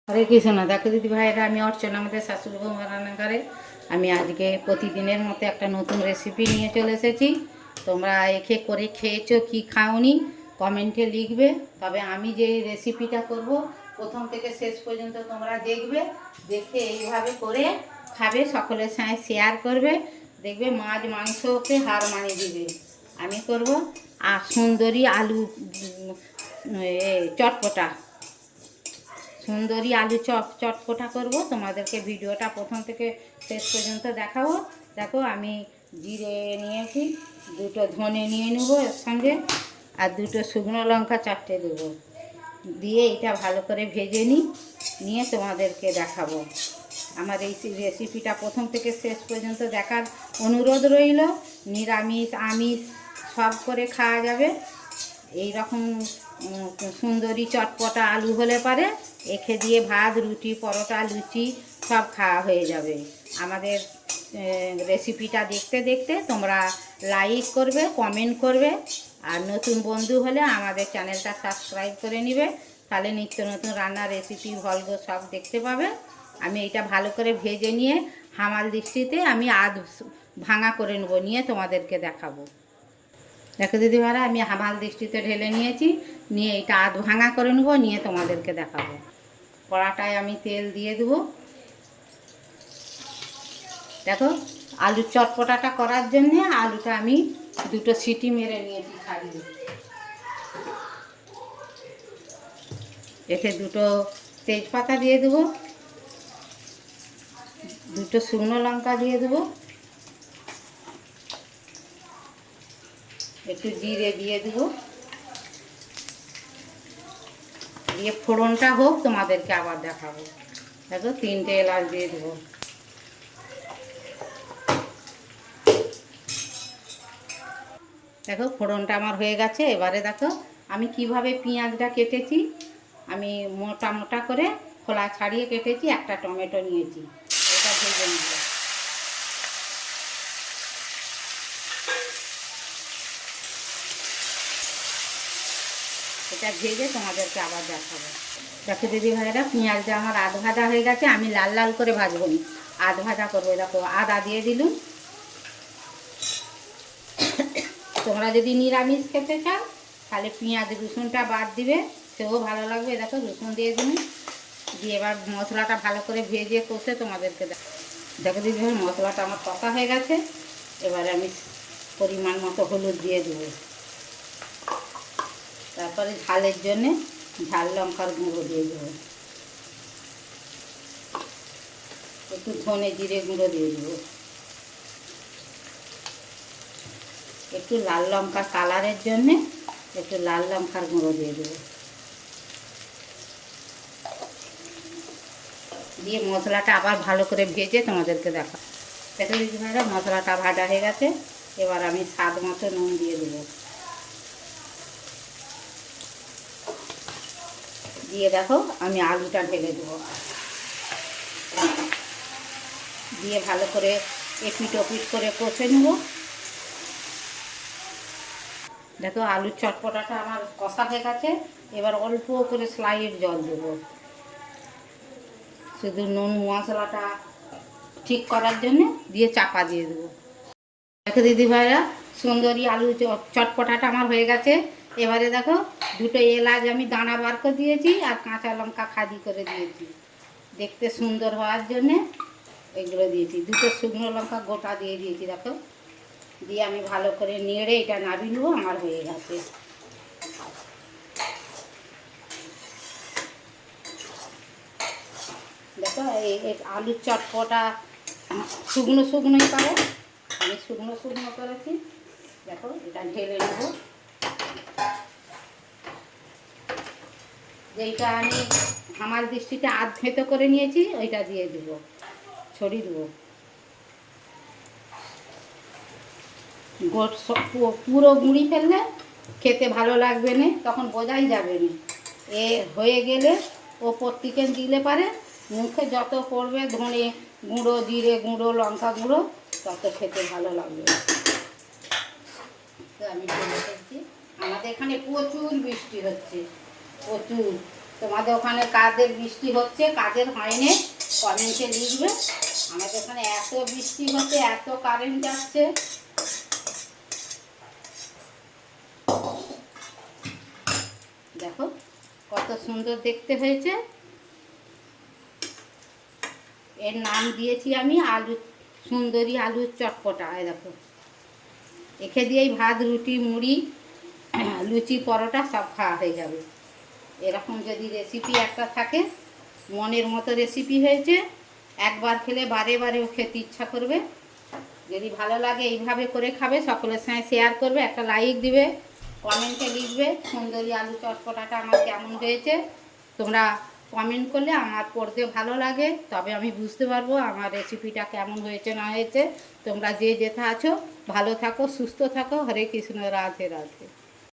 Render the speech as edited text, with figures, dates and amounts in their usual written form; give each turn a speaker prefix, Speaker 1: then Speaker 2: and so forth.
Speaker 1: হরে কৃষ্ণ। দেখো দিদি ভাইরা, আমি অর্চনা, আমাদের শাশুড়ি বৌমা রান্নাঘরে। আমি আজকে প্রতিদিনের মতো একটা নতুন রেসিপি নিয়ে চলে এসেছি। তোমরা একে করে খেয়েছো কি খাওনি কমেন্টে লিখবে। তবে আমি যে রেসিপিটা করব প্রথম থেকে শেষ পর্যন্ত তোমরা দেখবে, দেখে এইভাবে করে খাবে, সকলের সঙ্গে শেয়ার করবে, দেখবে মাছ মাংসকে হার মানিয়ে দিবে। আমি করব আর সুন্দরী আলু চটপটা, সুন্দরী আলু চটপটা করব। তোমাদেরকে ভিডিওটা প্রথম থেকে শেষ পর্যন্ত দেখাবো। দেখো, আমি জিরে নিয়েছি, দুটো ধনে নিয়ে নেবো এর সঙ্গে, আর দুটো শুকনো লঙ্কা চারটে দেবো, দিয়ে এটা ভালো করে ভেজে নিয়ে তোমাদেরকে দেখাবো। আমার এই রেসিপিটা প্রথম থেকে শেষ পর্যন্ত দেখার অনুরোধ রইল। নিরামিষ আমিষ সব করে খাওয়া যাবে। এই রকম সুন্দরী চটপটা আলু হলে পারে এখে দিয়ে ভাত, রুটি, পরোটা, লুচি সব খাওয়া হয়ে যাবে। আমাদের রেসিপিটা দেখতে দেখতে তোমরা লাইক করবে, কমেন্ট করবে, আর নতুন বন্ধু হলে আমাদের চ্যানেলটা সাবস্ক্রাইব করে নেবে। তাহলে নিত্য নতুন রান্নার রেসিপি ভলগ সব দেখতে পাবে। আমি এটা ভালো করে ভেজে নিয়ে হামাল দৃষ্টিতে আমি ভাঙা করে নেবো, নিয়ে তোমাদেরকে দেখাবো। দেখো দিদি ভাইরা, আমি হামাল দৃষ্টিতে ঢেলে নিয়েছি, নিয়ে এটা ভাঙা করে নেবো, নিয়ে তোমাদেরকে দেখাবো। কড়াটায় আমি তেল দিয়ে দেবো। দেখো, আলুর চটপটাটা করার জন্যে আলুটা আমি দুটো সিটি মেরে নিয়েছি ছাড়িয়ে। এতে দুটো তেজপাতা দিয়ে দেবো, দুটো শুকনো লঙ্কা দিয়ে দেবো, একটু জিরে দিয়ে দেবো, দিয়ে ফোড়নটা হোক তোমাদেরকে আবার দেখাবো। দেখো, তিনটে এলাচ দিয়ে দেবো। দেখো, ফোড়নটা আমার হয়ে গেছে। এবারে দেখো আমি কিভাবে পেঁয়াজটা কেটেছি। আমি মোটা মোটা করে খোলা ছাড়িয়ে কেটেছি, একটা টমেটো নিয়েছি, এটা ভেজে নেব। এটা ভেজে তোমাদেরকে আবার দেখাবো। দেখো দিদি ভাইরা, পেঁয়াজটা আমার আধ ভাজা হয়ে গেছে। আমি লাল লাল করে ভাজবো নি, আধ ভাজা করবো। দেখো, আদা দিয়ে দিলুম। তোমরা যদি নিরামিষ খেতে চাও তাহলে পেঁয়াজ রসুনটা বাদ দিবে, সেও ভালো লাগবে। দেখো, রসুন দিয়ে দিন, দিয়ে এবার মশলাটা ভালো করে ভেজে কষে তোমাদেরকে দেখো দিদি ভাই, মশলাটা আমার কষা হয়ে গেছে। এবারে আমি পরিমাণ মতো হলুদ দিয়ে দেবো। তারপরে ঝালের জন্যে ঝাল লঙ্কার গুঁড়ো দিয়ে দেবো, একটু ধনে জিরে গুঁড়ো দিয়ে দেবো, একটু লাল লঙ্কা কালারের জন্যে একটু লাল লঙ্কার গুঁড়ো দিয়ে দেবো, দিয়ে মশলাটা আবার ভালো করে ভেজে তোমাদেরকে দেখো। দেখো দিদি ভাইরা, মশলাটা ভাজা হয়ে গেছে। এবার আমি স্বাদ মতো নুন দিয়ে দেবো, দিয়ে দেখো আমি আলুটা ঢেলে দেবো, দিয়ে ভালো করে এপিট ওপিট করে কষে নেব। দেখো, আলুর চটপটাটা আমার কষা হয়ে গেছে। এবার অল্প করে স্লাইড জল দেবো, শুধু নুন মশলাটা ঠিক করার জন্য, দিয়ে চাপা দিয়ে দেবো। দেখো দিদি ভাইরা, সুন্দরী আলু চটপটাটা আমার হয়ে গেছে। এবারে দেখো, দুটো এলাচ আমি দানা বার করে দিয়েছি, আর কাঁচা লঙ্কা খাদি করে দিয়েছি দেখতে সুন্দর হওয়ার জন্যে। এগুলো দিয়েছি, দুটো শুকনো লঙ্কা গোটা দিয়ে দিয়েছি। দেখো, দিয়ে আমি ভালো করে নেড়ে এটা নামিয়ে নেবো। আমার হয়ে গেছে। দেখো, এই আলুর চটপটা শুকনো শুকনোই করে, আমি শুকনো শুকনো করেছি। দেখো, এটা ঢেলে নেবো। যেইটা আমি আমার দৃষ্টিতে আধ থেঁতো করে নিয়েছি ওইটা দিয়ে দেবো, ছড়িয়ে দেবো। পুরো গুঁড়ি ফেললে খেতে ভালো লাগবে না, তখন বোঝাই যাবে না। এ হয়ে গেলে ওপর থেকে দিলে পারে মুখে যত পড়বে ধনে গুঁড়ো, জিরে গুঁড়ো, লঙ্কা গুঁড়ো, তত খেতে ভালো লাগবে। তো আমি বলে ফেলছি, আমাদের এখানে প্রচুর বৃষ্টি হচ্ছে, প্রচুর। তোমাদের ওখানে কাদের বৃষ্টি হচ্ছে, কাদের হয়নি কমেন্টে লিখবে। আমাদের ওখানে এত বৃষ্টি হচ্ছে, এত কারেন্ট যাচ্ছে। দেখো কত সুন্দর দেখতে হয়েছে। এর নাম দিয়েছি আমি আলু সুন্দরী আলুর চটপটা। দেখো একে দিয়েই ভাত, রুটি, মুড়ি, লুচি, পরোটা সব খাওয়া হয়ে যাবে। এরকম যদি রেসিপি একটা থাকে, মনের মতো রেসিপি হয়েছে, একবার খেলে বারে বারেও খেতে ইচ্ছা করবে। যদি ভালো লাগে এইভাবে করে খাবে, সকলের সঙ্গে শেয়ার করবে, একটা লাইক দিবে, কমেন্টে লিখবে সুন্দরী আলু চটপটাটা আমার কেমন হয়েছে। তোমরা কমেন্ট করলে আমার পড়তে ভালো লাগে, তবে আমি বুঝতে পারবো আমার রেসিপিটা কেমন হয়েছে না হয়েছে। তোমরা যে যেথা আছো ভালো থাকো, সুস্থ থাকো। হরে কৃষ্ণ, রাধে রাধে।